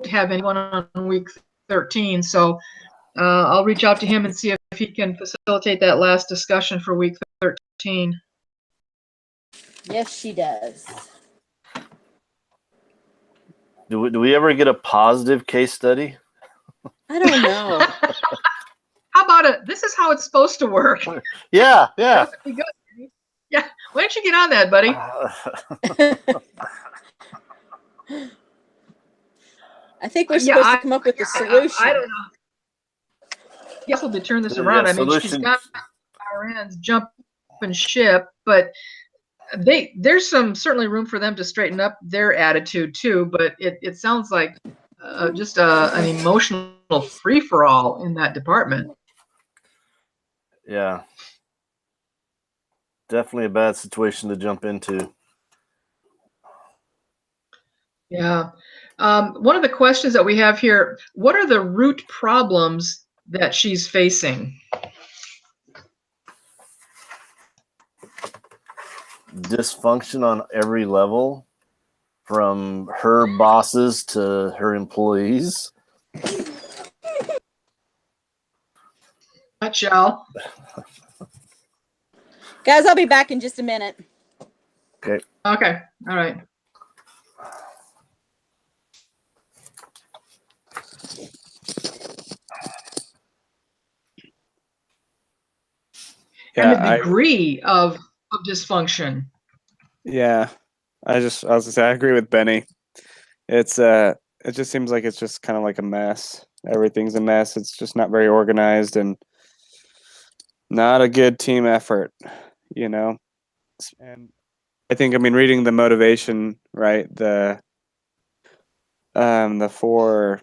have anyone on week 13, so I'll reach out to him and see if he can facilitate that last discussion for week 13. Yes, she does. Do we ever get a positive case study? I don't know. How about it? This is how it's supposed to work. Yeah. That would be good. Yeah, why don't you get on that, buddy? I think we're supposed to come up with a solution. I don't know. Yes, we'll turn this around. I mean, she's got RNs jumping ship, but there's certainly room for them to straighten up their attitude too. But it sounds like just an emotional free-for-all in that department. Yeah. Definitely a bad situation to jump into. Yeah. One of the questions that we have here, what are the root problems that she's facing? Dysfunction on every level, from her bosses to her employees. Nutshell. Guys, I'll be back in just a minute. Okay. Okay. All right. Yeah, and the degree of dysfunction. Yeah, I was gonna say I agree with Benny. It just seems like it's just kind of like a mess. Everything's a mess. It's just not very organized and not a good team effort, you know. And I think, I mean, reading the motivation, right? The four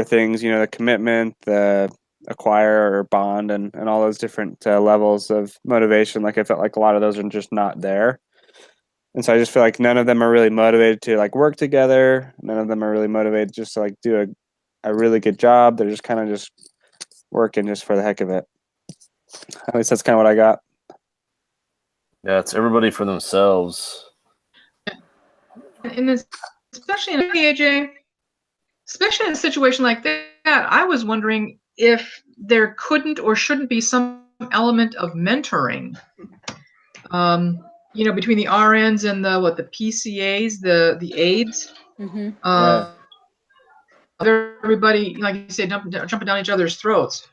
things, you know, the commitment, the acquire or bond, and all those different levels of motivation. Like I felt like a lot of those are just not there. And so I just feel like none of them are really motivated to like work together. None of them are really motivated just to like do a really good job. They're just kind of just working just for the heck of it. At least that's kind of what I got. Yeah, it's everybody for themselves. And especially in AJ, especially in a situation like that, I was wondering if there couldn't or shouldn't be some element of mentoring. You know, between the RNs and the PCAs, the aides. Mm-hmm. Everybody, like you say, jumping down each other's throats.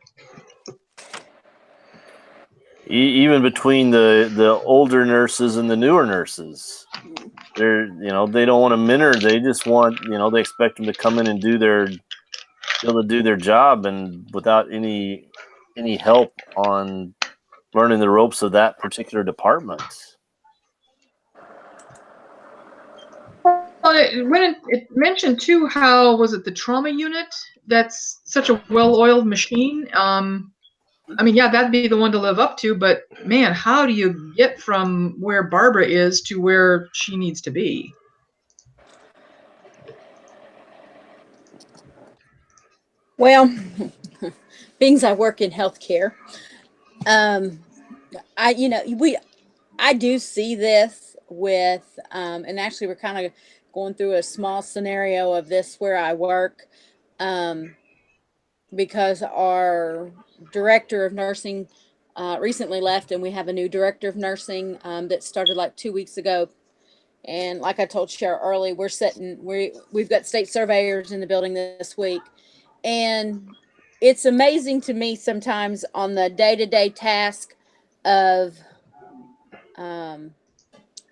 Even between the older nurses and the newer nurses, they don't want to mentor. They just want, they expect them to come in and do their job, and without any help on learning the ropes of that particular department. Well, it mentioned too, how was it the trauma unit? That's such a well-oiled machine. I mean, yeah, that'd be the one to live up to, but man, how do you get from where Barbara is to where she needs to be? Well, being as I work in healthcare, I do see this with, and actually we're kind of going through a small scenario of this where I work, because our director of nursing recently left, and we have a new director of nursing that started like 2 weeks ago. And like I told Cheryl early, we've got state surveyors in the building this week, and it's amazing to me sometimes on the day-to-day task of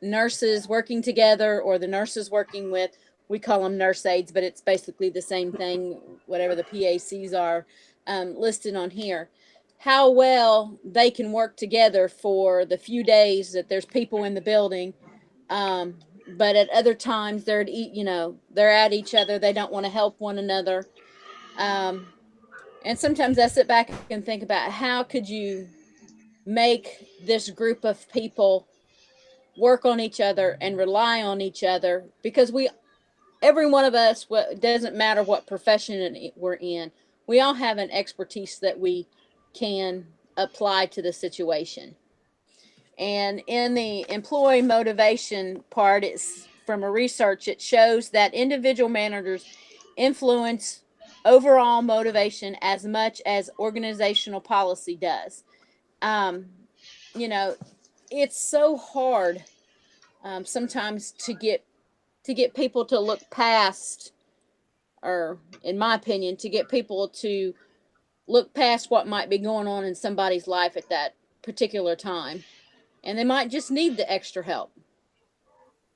nurses working together, or the nurses working with, we call them nurse aides, but it's basically the same thing, whatever the PACs are listed on here, how well they can work together for the few days that there's people in the building. But at other times they're at each other. They don't want to help one another. And sometimes I sit back and think about how could you make this group of people work on each other and rely on each other, because every one of us, doesn't matter what profession we're in, we all have an expertise that we can apply to the situation. And in the employee motivation part, it's from a research, it shows that individual managers influence overall motivation as much as organizational policy does. You know, it's so hard sometimes to get people to look past, or in my opinion, to get people to look past what might be going on in somebody's life at that particular time. And they might just need the extra help,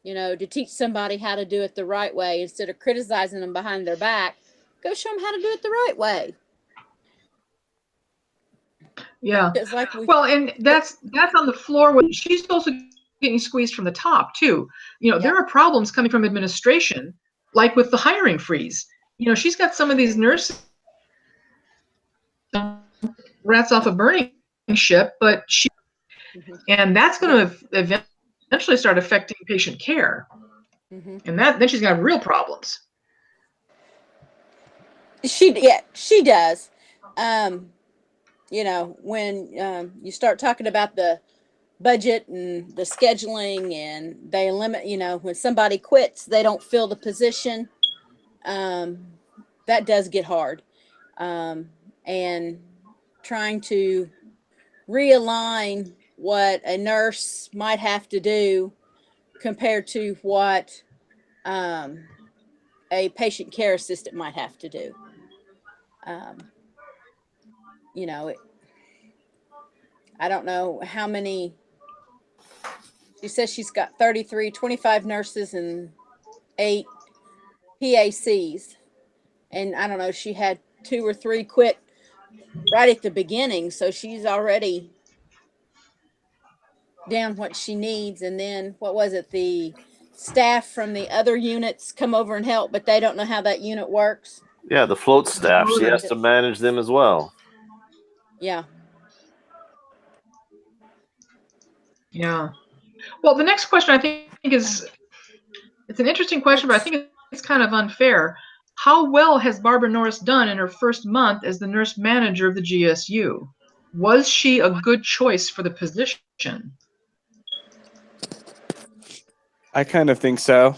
you know, to teach somebody how to do it the right way instead of criticizing them behind their back. Go show them how to do it the right way. Yeah. It's like well, and that's on the floor when she's also getting squeezed from the top too. You know, there are problems coming from administration, like with the hiring freeze. You know, she's got some of these nurses rats off a burning ship, but and that's going to eventually start affecting patient care. And then she's got real problems. She does. You know, when you start talking about the budget and the scheduling, and they limit, you know, when somebody quits, they don't fill the position. That does get hard. And trying to realign what a nurse might have to do compared to what a patient care assistant might have to do. You know, I don't know how many. She says she's got 25 nurses and 8 PACs. And I don't know, she had 2 or 3 quit right at the beginning. So she's already down what she needs. And then, what was it? The staff from the other units come over and help, but they don't know how that unit works. Yeah, the float staff. She has to manage them as well. Yeah. Yeah. Well, the next question I think is, it's an interesting question, but I think it's kind of unfair. How well has Barbara Norris done in her first month as the nurse manager of the GSU? Was she a good choice for the position? I kind of think so.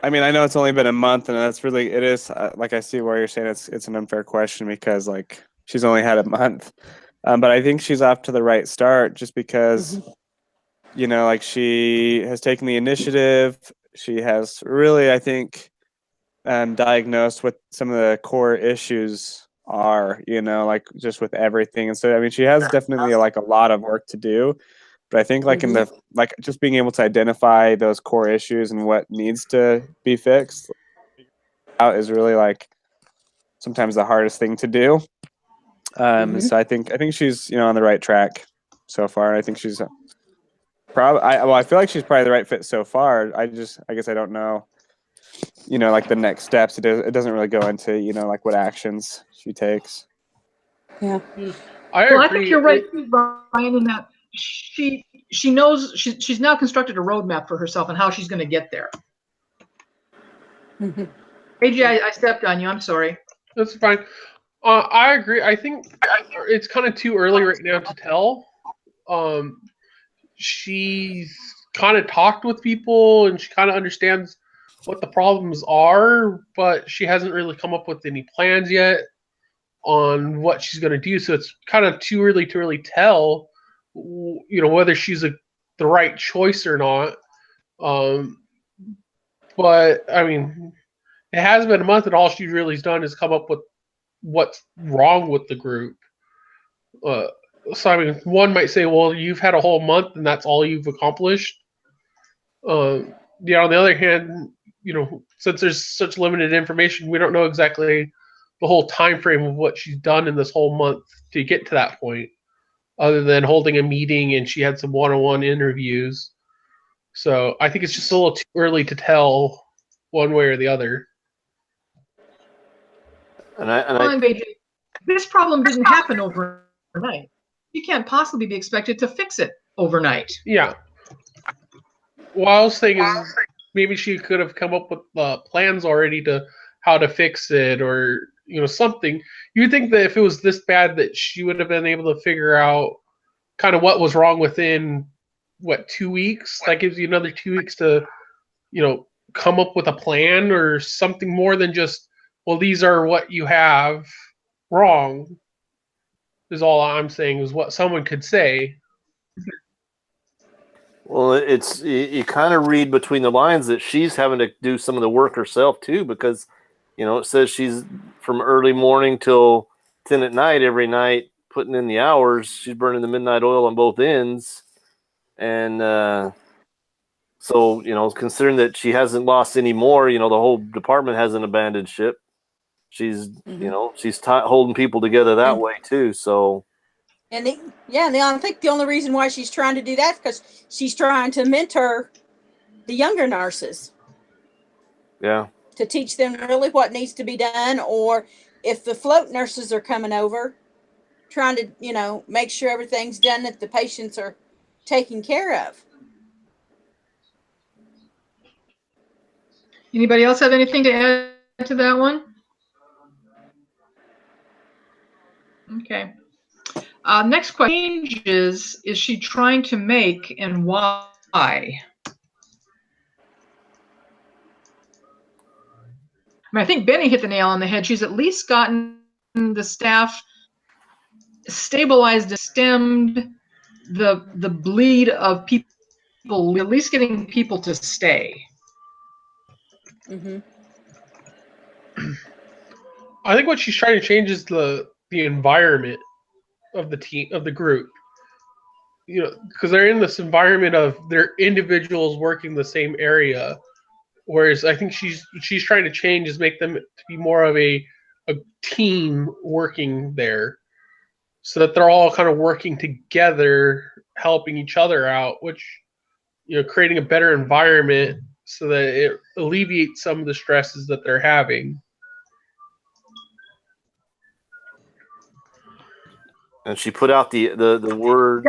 I mean, I know it's only been a month, and it is like, I see where you're saying it's an unfair question because, like, she's only had a month. But I think she's off to the right start just because, you know, like, she has taken the initiative. She has really, I think, diagnosed what some of the core issues are, you know, like, just with everything. And so, I mean, she has definitely like a lot of work to do. But I think, like, in the, like, just being able to identify those core issues and what needs to be fixed out is really, like, sometimes the hardest thing to do. So I think she's, you know, on the right track so far. I think she's probably, I feel like she's probably the right fit so far. I guess I don't know, you know, like, the next steps. It doesn't really go into, you know, like, what actions she takes. Yeah. I think you're right, Ryan, in that she knows she's now constructed a roadmap for herself and how she's going to get there. AJ, I stepped on you. I'm sorry. That's fine. I agree. I think it's kind of too early right now to tell. She's kind of talked with people and she kind of understands what the problems are, but she hasn't really come up with any plans yet on what she's going to do. So it's kind of too early to really tell, you know, whether she's the right choice or not. But I mean, it has been a month, and all she's really done is come up with what's wrong with the group. So I mean, one might say, well, you've had a whole month, and that's all you've accomplished. Yeah. On the other hand, you know, since there's such limited information, we don't know exactly the whole time frame of what she's done in this whole month to get to that point, other than holding a meeting and she had some one-on-one interviews. So I think it's just a little too early to tell one way or the other. This problem didn't happen overnight. You can't possibly be expected to fix it overnight. Yeah. What I was saying is maybe she could have come up with plans already to how to fix it, or, you know, something. You'd think that if it was this bad that she would have been able to figure out kind of what was wrong within, 2 weeks? That gives you another 2 weeks to, you know, come up with a plan or something more than just, well, these are what you have wrong, is all I'm saying, is what someone could say. Well, it's you kind of read between the lines that she's having to do some of the work herself too, because it says she's from early morning till 10 at night every night putting in the hours. She's burning the midnight oil on both ends, and so considering that she hasn't lost any more, the whole department hasn't abandoned ship. She's she's holding people together that way too. So. And I think the only reason why she's trying to do that is because she's trying to mentor the younger nurses. Yeah. To teach them really what needs to be done, or if the float nurses are coming over, trying to, make sure everything's done that the patients are taken care of. Anybody else have anything to add to that one? Okay. Next question is she trying to make, and why? I mean, I think Benny hit the nail on the head. She's at least gotten the staff stabilized and stemmed the bleed of people, at least getting people to stay. I think what she's trying to change is the environment of the team, of the group. Because they're in this environment of they're individuals working the same area, whereas I think she's trying to change is make them to be more of a team working there, so that they're all kind of working together, helping each other out, which creating a better environment so that it alleviates some of the stresses that they're having. And she put out the word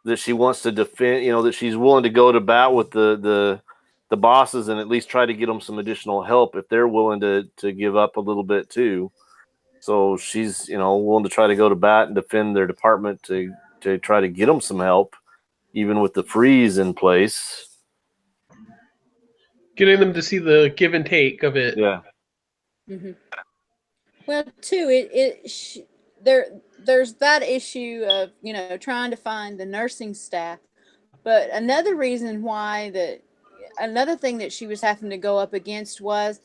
that she wants to defend, that she's willing to go to bat with the bosses and at least try to get them some additional help if they're willing to give up a little bit too. So she's, willing to try to go to bat and defend their department to try to get them some help, even with the freeze in place. Getting them to see the give and take of it. Yeah. Well, too, there's that issue of trying to find the nursing staff, but another reason why another thing that she was having to go up against was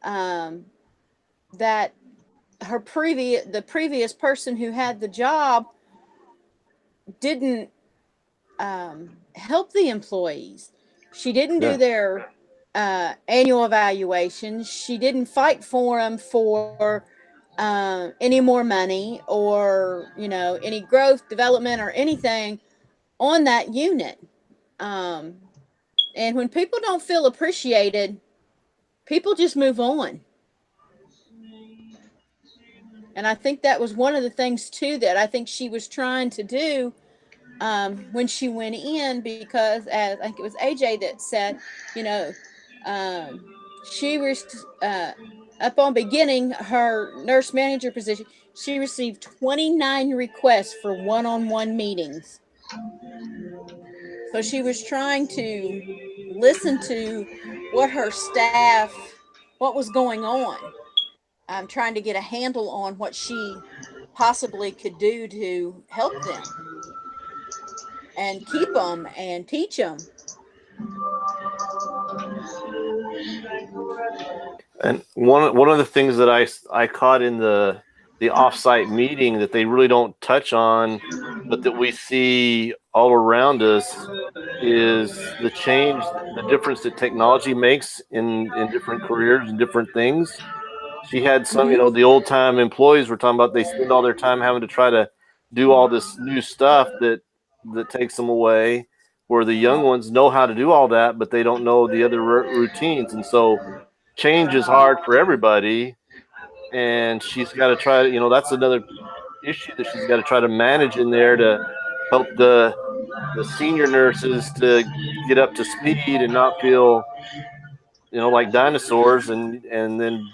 that the previous person who had the job didn't help the employees. She didn't do their annual evaluations. She didn't fight for them for any more money or any growth, development, or anything on that unit. And when people don't feel appreciated, people just move on. And I think that was one of the things too that I think she was trying to do when she went in, because as I think it was AJ that said, she was up on beginning her nurse manager position. She received 29 requests for one-on-one meetings. So she was trying to listen to what her staff, what was going on. I'm trying to get a handle on what she possibly could do to help them and keep them and teach them. And one of the things that I caught in the offsite meeting that they really don't touch on, but that we see all around us, is the change, the difference that technology makes in different careers and different things. She had some, the old time employees were talking about they spend all their time having to try to do all this new stuff that takes them away, where the young ones know how to do all that, but they don't know the other routines. And so change is hard for everybody. And she's got to try to, that's another issue that she's got to try to manage in there to help the senior nurses to get up to speed and not feel, like dinosaurs, and then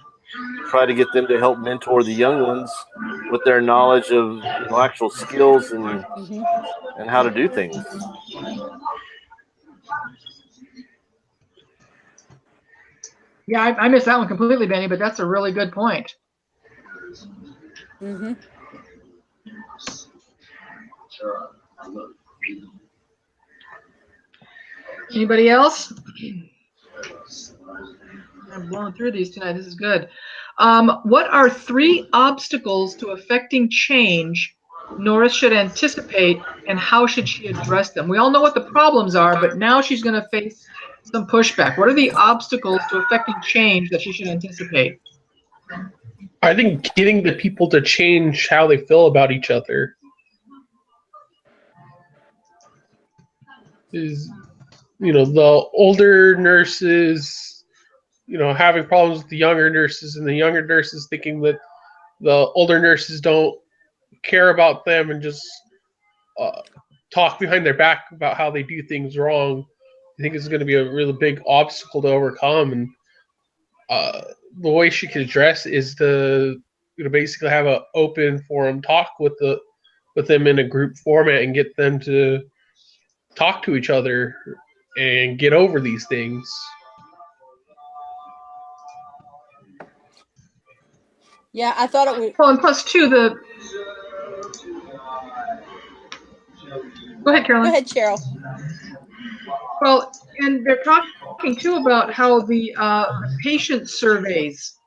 try to get them to help mentor the young ones with their knowledge of actual skills and how to do things. Yeah, I missed that one completely, Benny, but that's a really good point. Mm-hmm. Anybody else? I'm blowing through these tonight. This is good. What are 3 obstacles to affecting change Norris should anticipate, and how should she address them? We all know what the problems are, but now she's going to face some pushback. What are the obstacles to affecting change that she should anticipate? I think getting the people to change how they feel about each other is, the older nurses, having problems with the younger nurses, and the younger nurses thinking that the older nurses don't care about them and just uh, talk behind their back about how they do things wrong. I think it's going to be a really big obstacle to overcome, and uh, the way she can address is to basically have an open forum talk with them in a group format and get them to talk to each other and get over these things. Yeah, I thought it would. Well, and plus two, go ahead, Go Carolyn. ahead, Cheryl. Well, and they're talking too about how the patient surveys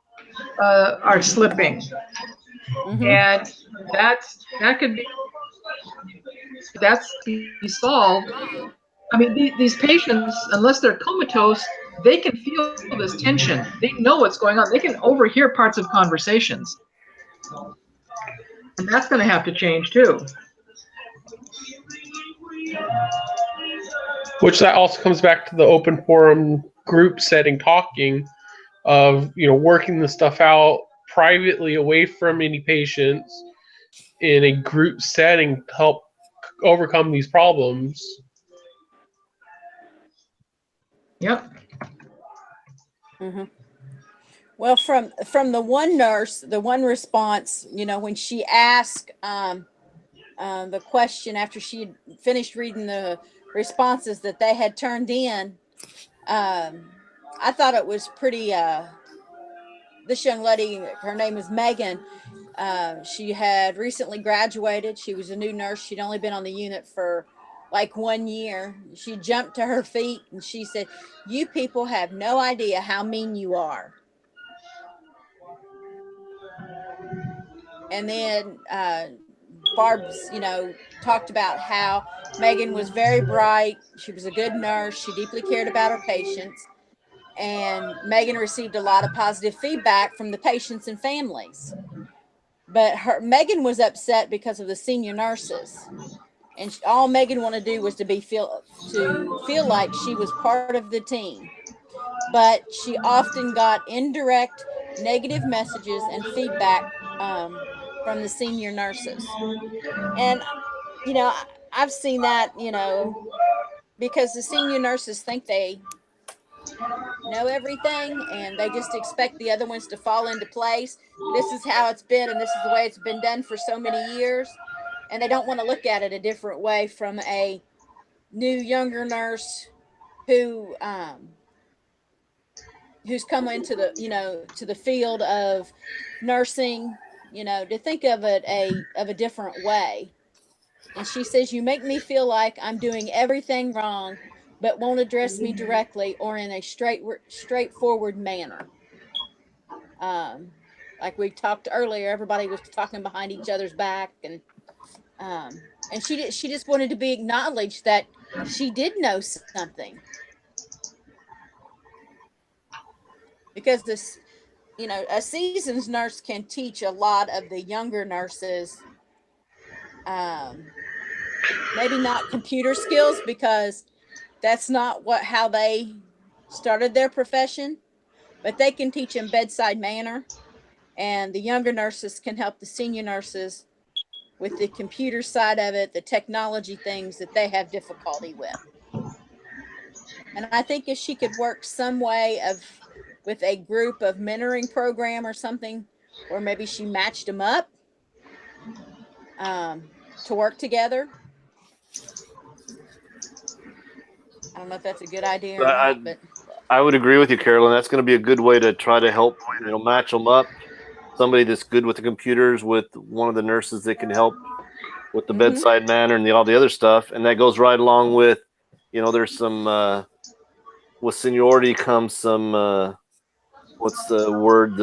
are slipping, Mm-hmm. and that could be solved. I mean, these patients, unless they're comatose, they can feel this tension. They know what's going on. They can overhear parts of conversations, and that's going to have to change too. Which that also comes back to the open forum group setting talking of working the stuff out privately away from any patients in a group setting to help overcome these problems. Yep. Mm-hmm. Well, from the one nurse, the one response, when she asked the question after she had finished reading the responses that they had turned in, I thought it was pretty. This young lady, her name is Megan. She had recently graduated. She was a new nurse. She'd only been on the unit for like 1 year. She jumped to her feet and she said, "You people have no idea how mean you are." And then Barb's, talked about how Megan was very bright. She was a good nurse. She deeply cared about her patients. And Megan received a lot of positive feedback from the patients and families. But Megan was upset because of the senior nurses. And all Megan wanted to do was to feel like she was part of the team. But she often got indirect negative messages and feedback from the senior nurses. And, I've seen that, because the senior nurses think they know everything and they just expect the other ones to fall into place. This is how it's been and this is the way it's been done for so many years. And they don't want to look at it a different way from a new younger nurse who who's come into the to the field of nursing, to think of it a different way. And she says, "You make me feel like I'm doing everything wrong, but won't address me directly or in a straightforward manner." Um, like we talked earlier, everybody was talking behind each other's back, and she just wanted to be acknowledged that she did know something, because this, a seasoned nurse can teach a lot of the younger nurses. Maybe not computer skills, because that's not how they started their profession, but they can teach them bedside manner, and the younger nurses can help the senior nurses with the computer side of it, the technology things that they have difficulty with. And I think if she could work some way with a group of mentoring program or something, or maybe she matched them up to work together. I don't know if that's a good idea or I, not, but I would agree with you, Carolyn. That's going to be a good way to try to help, match them up. Somebody that's good with the computers, with one of the nurses that can help with the bedside manner and all the other stuff. And that goes right along with, there's some, with seniority comes some, what's the word?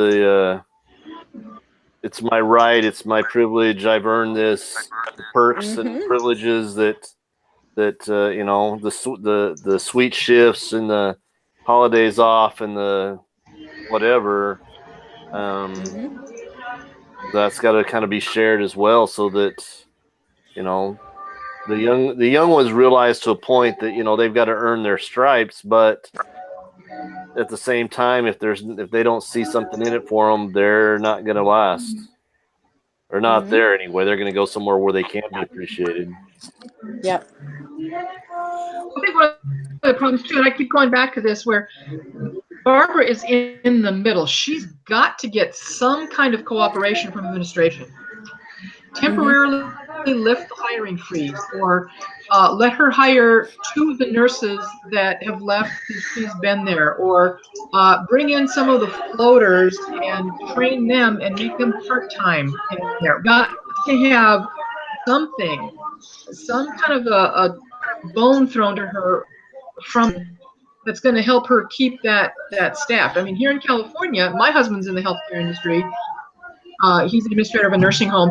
It's my right, it's my privilege. I've earned this, the perks and privileges that the sweet shifts and the holidays off and the whatever. That's got to kind of be shared as well, so that the young ones realize to a point that they've got to earn their stripes, but at the same time, if they don't see something in it for them, they're not going to last, or not there anyway. They're going to go somewhere where they can be appreciated. Yep. I think one of the problems too, and I keep going back to this, where Barbara is in the middle. She's got to get some kind of cooperation from administration. Temporarily lift the hiring freeze, or let her hire 2 of the nurses that have left since she's been there, or bring in some of the floaters and train them and make them part-time in there. Got to have something, some kind of a bone thrown to her from that's going to help her keep that staff. I mean, here in California, my husband's in the healthcare industry. He's the administrator of a nursing home.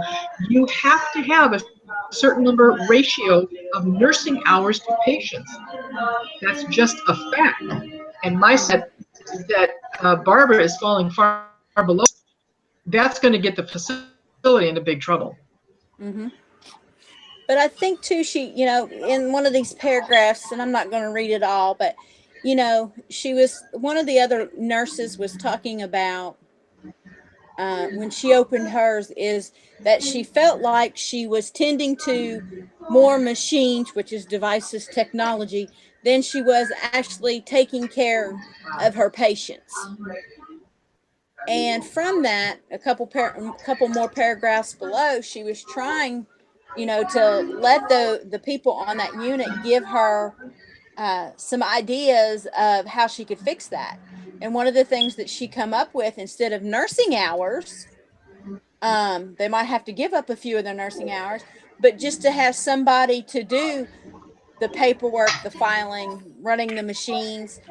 You have to have a certain number ratio of nursing hours to patients. That's just a fact. And my sense is that Barbara is falling far below. That's going to get the facility into big trouble. But I think too, she, in one of these paragraphs, and I'm not going to read it all, but one of the other nurses was talking about when she opened hers, is that she felt like she was tending to more machines, which is devices, technology, than she was actually taking care of her patients. And from that, a couple more paragraphs below, she was trying, to let the people on that unit give her some ideas of how she could fix that. And one of the things that she come up with, instead of nursing hours, they might have to give up a few of their nursing hours, but just to have somebody to do the paperwork, the filing, running the machines,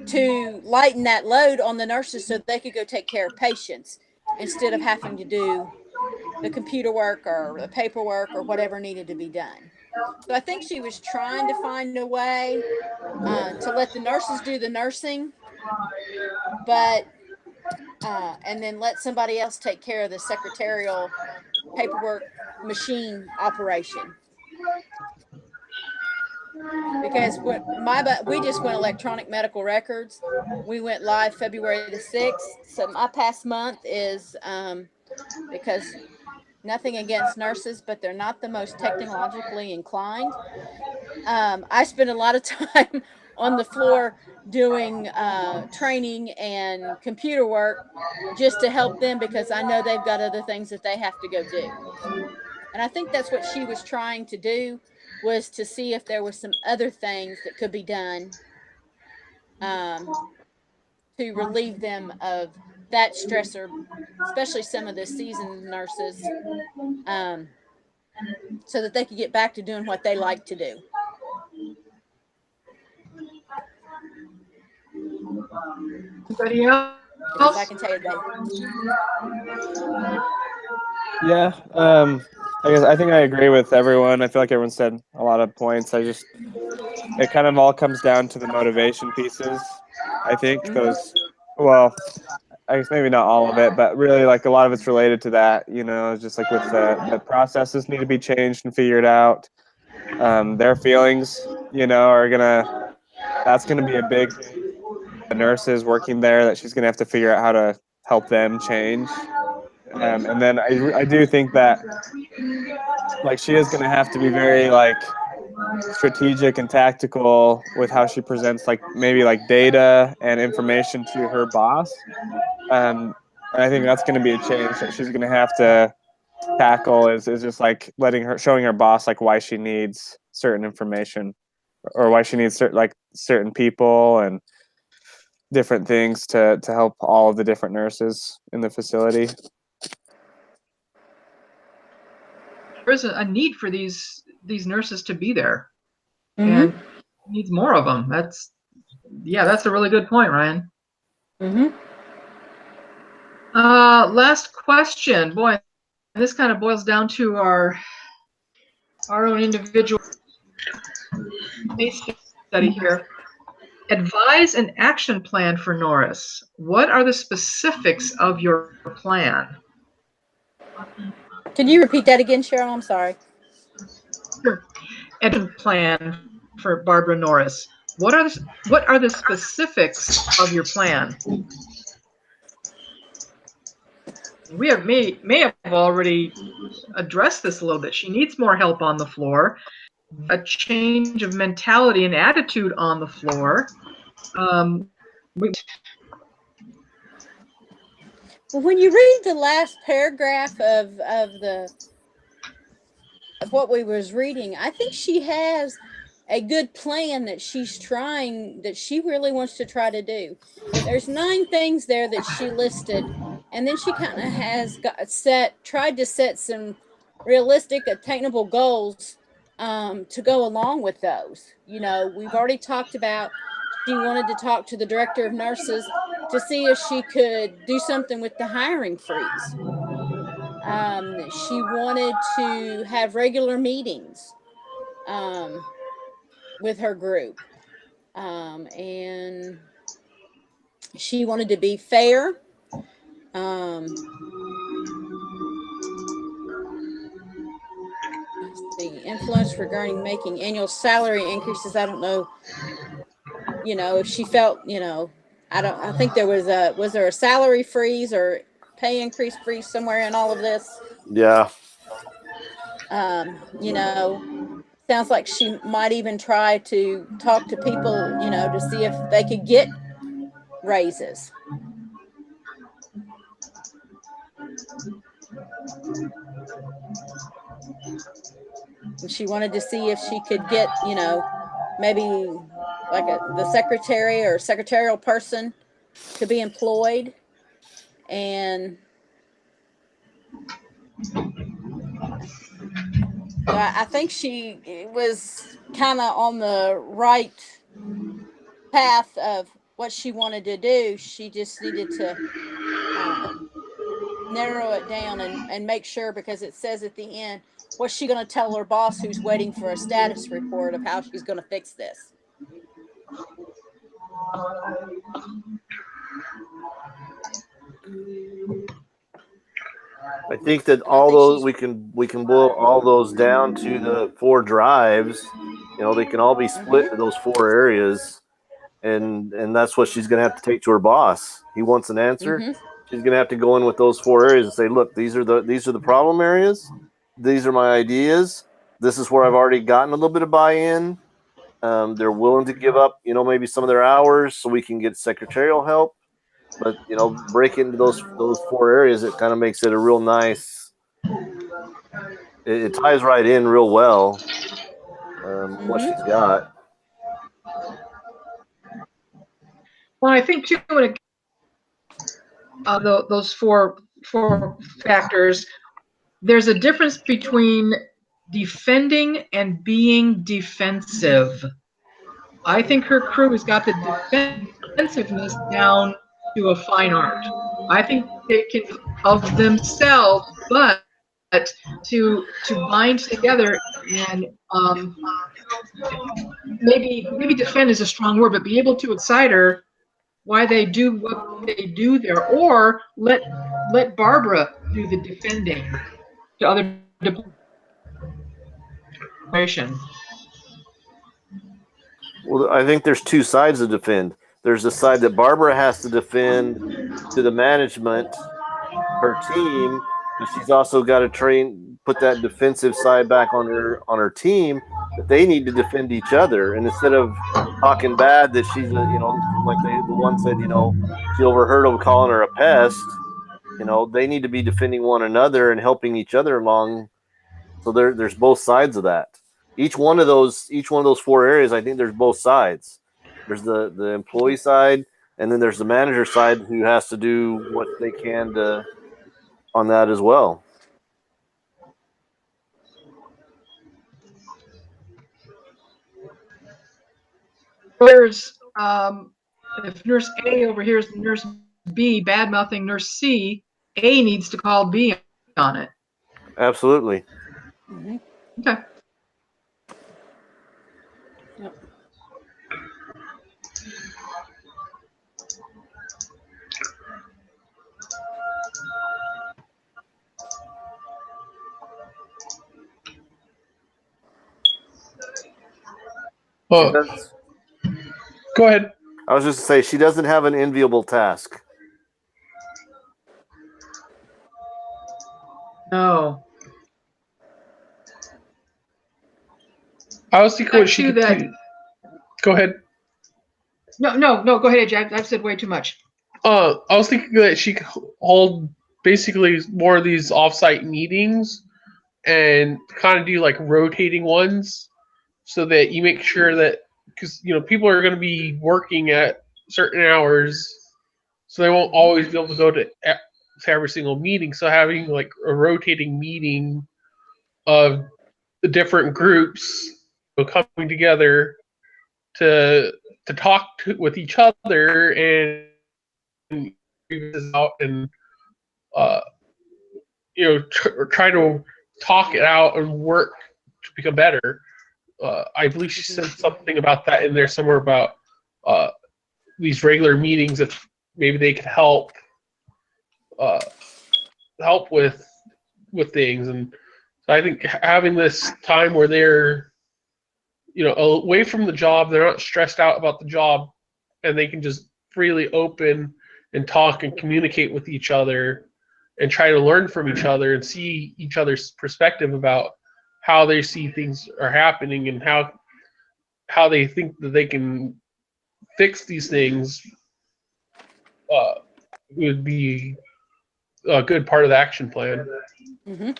to lighten that load on the nurses so they could go take care of patients instead of having to do the computer work or the paperwork or whatever needed to be done. So I think she was trying to find a way to let the nurses do the nursing, but and then let somebody else take care of the secretarial paperwork machine operation. Because we just went electronic medical records. We went live February the 6th. So my past month is because nothing against nurses, but they're not the most technologically inclined. I spend a lot of time on the floor doing training and computer work just to help them, because I know they've got other things that they have to go do. And I think that's what she was trying to do, was to see if there was some other things that could be done to relieve them of that stressor, especially some of the seasoned nurses, so that they could get back to doing what they like to do. Anybody else? Because I can tell you that. Yeah, I think I agree with everyone. I feel like everyone said a lot of points. It kind of all comes down to the motivation pieces. I think well, I guess maybe not all of it, but really like a lot of it's related to that, just like with the processes need to be changed and figured out. Their feelings, that's gonna be a big thing. The nurses working there, that she's gonna have to figure out how to help them change. And then I do think that like she is gonna have to be very like strategic and tactical with how she presents like maybe like data and information to her boss. And I think that's going to be a change that she's going to have to tackle, is just like showing her boss like why she needs certain information, or why she needs certain people, and different things to help all of the different nurses in the facility. There is a need for these nurses to be there, Mm-hmm. and needs more of them. That's a really good point, Ryan. Mm-hmm. Last question. Boy, this kind of boils down to our own individual case study here. Advise an action plan for Norris. What are the specifics of your plan? Can you repeat that again, Cheryl? I'm sorry. Sure. Action plan for Barbara Norris. What are the specifics of your plan? We may have already addressed this a little bit. She needs more help on the floor, a change of mentality and attitude on the floor. Well, when you read the last paragraph of what we was reading, I think she has a good plan that she really wants to try to do. There's 9 things there that she listed, and then she kind of has tried to set some realistic, attainable goals to go along with those. You know, we've already talked about she wanted to talk to the director of nurses to see if she could do something with the hiring freeze. She wanted to have regular meetings with her group. And she wanted to be fair. The influence regarding making annual salary increases. I don't know, if she felt, I think there was there a salary freeze or pay increase freeze somewhere in all of this? Yeah. Sounds like she might even try to talk to people, to see if they could get raises. And she wanted to see if she could get, maybe like the secretary or secretarial person to be employed. And I think she was kind of on the right path of what she wanted to do. She just needed to narrow it down and make sure, because it says at the end, what's she going to tell her boss who's waiting for a status report of how she's going to fix this? I think that we can boil all those down to the 4 drives. They can all be split into those 4 areas, and that's what she's going to have to take to her boss. He wants an answer. Mm-hmm. She's going to have to go in with those 4 areas and say, look, these are the problem areas. These are my ideas. This is where I've already gotten a little bit of buy-in. They're willing to give up, maybe some of their hours so we can get secretarial help. But break into those 4 areas, it kind of makes it a real nice. It ties right in real well. What she's got. Well, I think too, those four factors, there's a difference between defending and being defensive. I think her crew has got the defensiveness down to a fine art. I think they can of themselves, but to bind together and maybe defend is a strong word, but be able to excite her why they do what they do there, or let Barbara do the defending to other depression. Well, I think there's 2 sides to defend. There's the side that Barbara has to defend to the management, her team, but she's also got to put that defensive side back on her team, that they need to defend each other. And instead of talking bad that she's like the one said, she overheard them calling her a pest. They need to be defending one another and helping each other along. So there's both sides of that. Each one of those 4 areas, I think there's both sides. There's the employee side, and then there's the manager side who has to do what they can to on that as well. Whereas if Nurse A overhears Nurse B bad mouthing Nurse C, A needs to call B on it. Absolutely. Mhm. Okay. Yep. She does. Go ahead. I was just to say she doesn't have an enviable task. No. I was thinking what Back she to could that. do. Go ahead. No. Go ahead, Jack. I've said way too much. I was thinking that she could hold basically more of these offsite meetings and kind of do like rotating ones, so that you make sure that, because people are going to be working at certain hours, so they won't always be able to go to every single meeting. So having like a rotating meeting of the different groups coming together to talk with each other and out and uh, try to talk it out and work to become better. I believe she said something about that in there somewhere about uh, these regular meetings, if maybe they could help help with things. And so I think having this time where they're away from the job, they're not stressed out about the job, and they can just freely open and talk and communicate with each other and try to learn from each other and see each other's perspective about how they see things are happening and how they think that they can fix these things would be a good part of the action plan. Mm-hmm.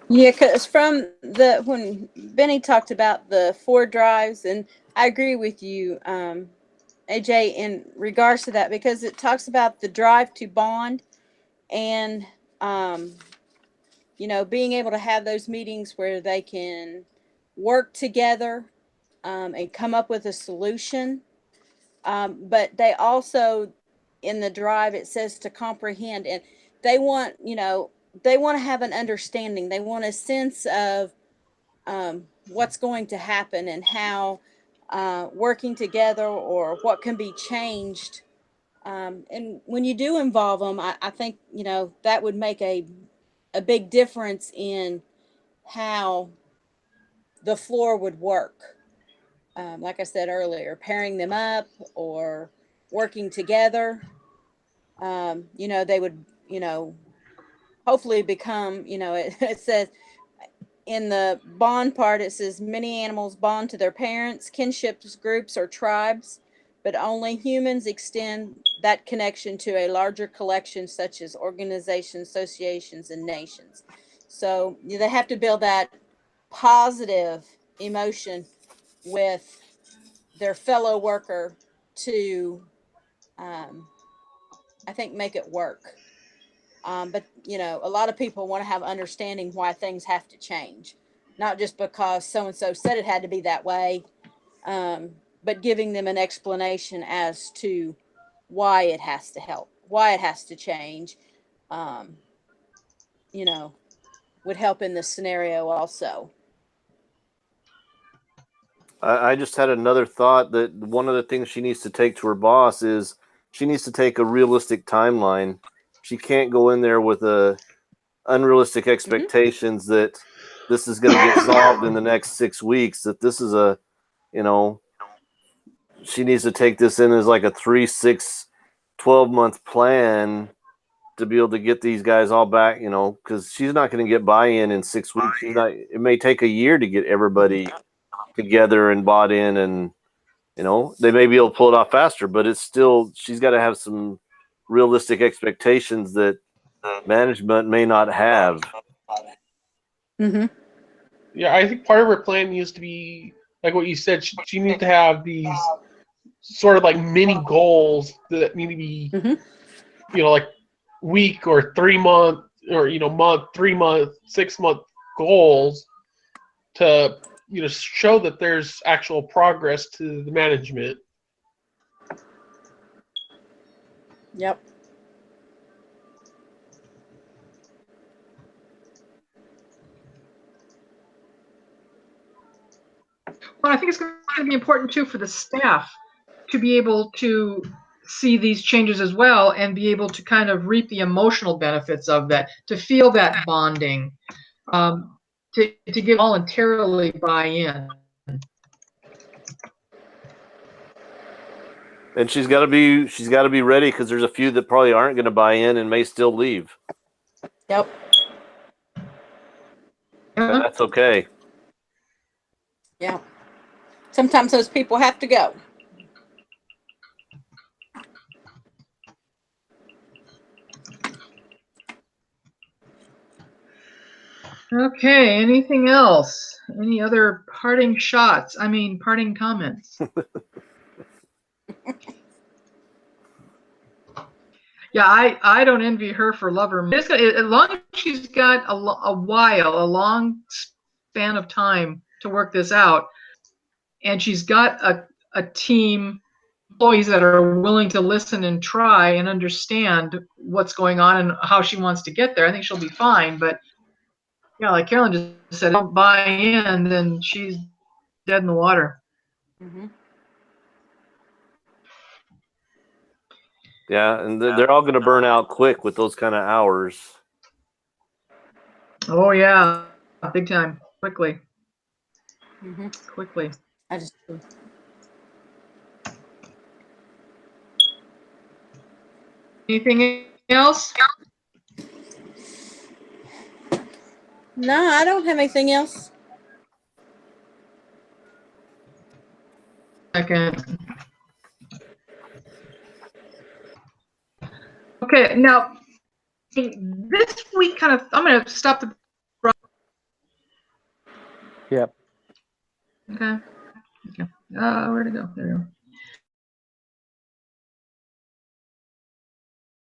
Yeah, because from when Benny talked about the 4 drives, and I agree with you, AJ, in regards to that, because it talks about the drive to bond and, being able to have those meetings where they can work together and come up with a solution. But they also, in the drive, it says to comprehend, and they want, they want to have an understanding. They want a sense of what's going to happen and how working together or what can be changed. And when you do involve them, I think, that would make a big difference in how the floor would work. Like I said earlier, pairing them up or working together. They would, hopefully become, it says in the bond part, it says many animals bond to their parents, kinships, groups, or tribes, but only humans extend that connection to a larger collection, such as organizations, associations, and nations. So they have to build that positive emotion with their fellow worker to, I think, make it work. But a lot of people want to have understanding why things have to change, not just because so and so said it had to be that way, but giving them an explanation as to why it has to help, why it has to change. Um, would help in this scenario also. I just had another thought that one of the things she needs to take to her boss is she needs to take a realistic timeline. She can't go in there with unrealistic expectations that this is going to get solved in the next 6 weeks. That this is she needs to take this in as like a 3, 6, 12-month plan to be able to get these guys all back, because she's not going to get buy-in in 6 weeks. It may take a year to get everybody together and bought in, and they may be able to pull it off faster, but it's still, she's got to have some realistic expectations that management may not have. Mm-hmm. Yeah, I think part of her plan needs to be like what you said, she needs to have these sort of like mini goals that need to be, Mhm. like week or 3 month or month, 3 month, 6 month goals to show that there's actual progress to the management. Yep. Well, I think it's going to be important too for the staff to be able to see these changes as well and be able to kind of reap the emotional benefits of that, to feel that bonding, to give voluntarily buy in. And she's got to be ready because there's a few that probably aren't going to buy in and may still leave. Yep. And that's okay. Yeah. Sometimes those people have to go. Okay, anything else? Any other parting shots? I mean, parting comments? Yeah, I don't envy her for lover. As long as she's got a long span of time to work this out, and she's got a team employees that are willing to listen and try and understand what's going on and how she wants to get there, I think she'll be fine. But yeah, like Carolyn just said, don't buy in, then she's dead in the water. Mm-hmm. Yeah, and they're all going to burn out quick with those kind of hours. Oh yeah, big time, quickly. Mm-hmm. Quickly. I just. Anything else? No, I don't have anything else. Second. Okay, now this week I'm going to stop the. Yep. Okay. Where'd it go? There we go.